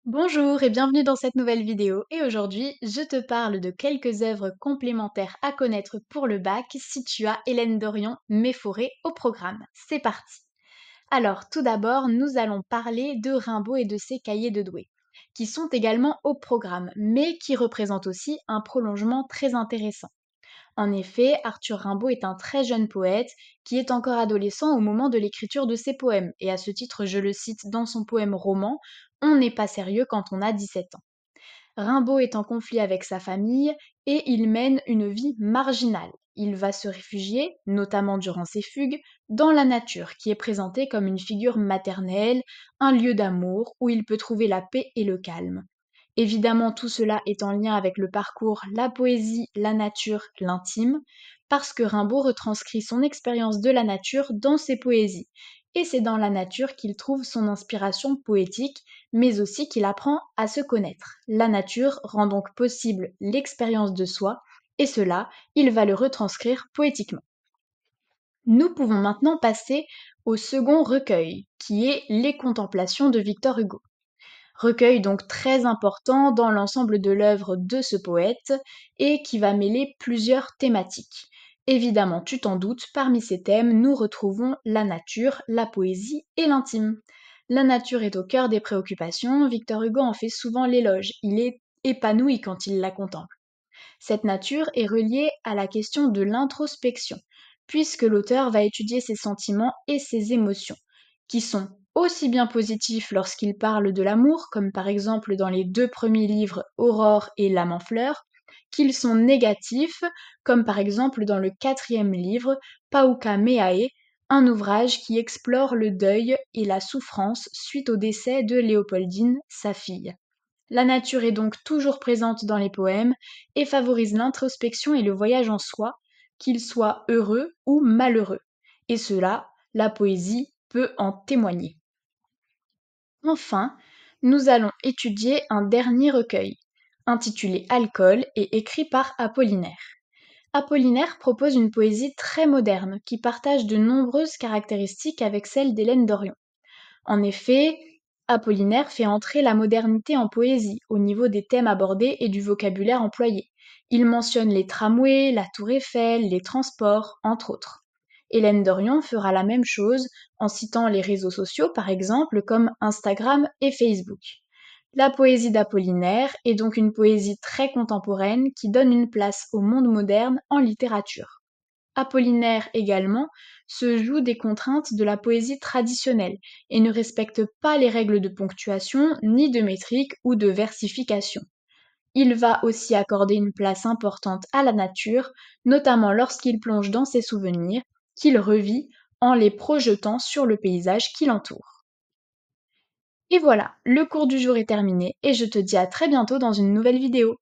Bonjour et bienvenue dans cette nouvelle vidéo et aujourd'hui je te parle de quelques œuvres complémentaires à connaître pour le bac si tu as Hélène Dorion, Mes forêts au programme. C'est parti. Alors tout d'abord nous allons parler de Rimbaud et de ses cahiers de Douai, qui sont également au programme mais qui représentent aussi un prolongement très intéressant. En effet, Arthur Rimbaud est un très jeune poète qui est encore adolescent au moment de l'écriture de ses poèmes, et à ce titre je le cite dans son poème roman, On n'est pas sérieux quand on a 17 ans. Rimbaud est en conflit avec sa famille et il mène une vie marginale. Il va se réfugier, notamment durant ses fugues, dans la nature, qui est présentée comme une figure maternelle, un lieu d'amour où il peut trouver la paix et le calme. Évidemment, tout cela est en lien avec le parcours, la poésie, la nature, l'intime, parce que Rimbaud retranscrit son expérience de la nature dans ses poésies. Et c'est dans la nature qu'il trouve son inspiration poétique, mais aussi qu'il apprend à se connaître. La nature rend donc possible l'expérience de soi, et cela, il va le retranscrire poétiquement. Nous pouvons maintenant passer au second recueil, qui est Les Contemplations de Victor Hugo. Recueil donc très important dans l'ensemble de l'œuvre de ce poète et qui va mêler plusieurs thématiques. Évidemment, tu t'en doutes, parmi ces thèmes, nous retrouvons la nature, la poésie et l'intime. La nature est au cœur des préoccupations, Victor Hugo en fait souvent l'éloge, il est épanoui quand il la contemple. Cette nature est reliée à la question de l'introspection, puisque l'auteur va étudier ses sentiments et ses émotions, qui sont aussi bien positifs lorsqu'il parle de l'amour, comme par exemple dans les deux premiers livres Aurore et L'âme en fleurs, qu'ils sont négatifs, comme par exemple dans le quatrième livre Pauca Meae, un ouvrage qui explore le deuil et la souffrance suite au décès de Léopoldine, sa fille. La nature est donc toujours présente dans les poèmes et favorise l'introspection et le voyage en soi, qu'il soit heureux ou malheureux. Et cela, la poésie peut en témoigner. Enfin, nous allons étudier un dernier recueil, intitulé Alcool et écrit par Apollinaire. Apollinaire propose une poésie très moderne qui partage de nombreuses caractéristiques avec celle d'Hélène Dorion. En effet, Apollinaire fait entrer la modernité en poésie, au niveau des thèmes abordés et du vocabulaire employé. Il mentionne les tramways, la tour Eiffel, les transports, entre autres. Hélène Dorion fera la même chose en citant les réseaux sociaux, par exemple, comme Instagram et Facebook. La poésie d'Apollinaire est donc une poésie très contemporaine qui donne une place au monde moderne en littérature. Apollinaire également se joue des contraintes de la poésie traditionnelle et ne respecte pas les règles de ponctuation, ni de métrique ou de versification. Il va aussi accorder une place importante à la nature, notamment lorsqu'il plonge dans ses souvenirs, qu'il revit en les projetant sur le paysage qui l'entoure. Et voilà, le cours du jour est terminé et je te dis à très bientôt dans une nouvelle vidéo.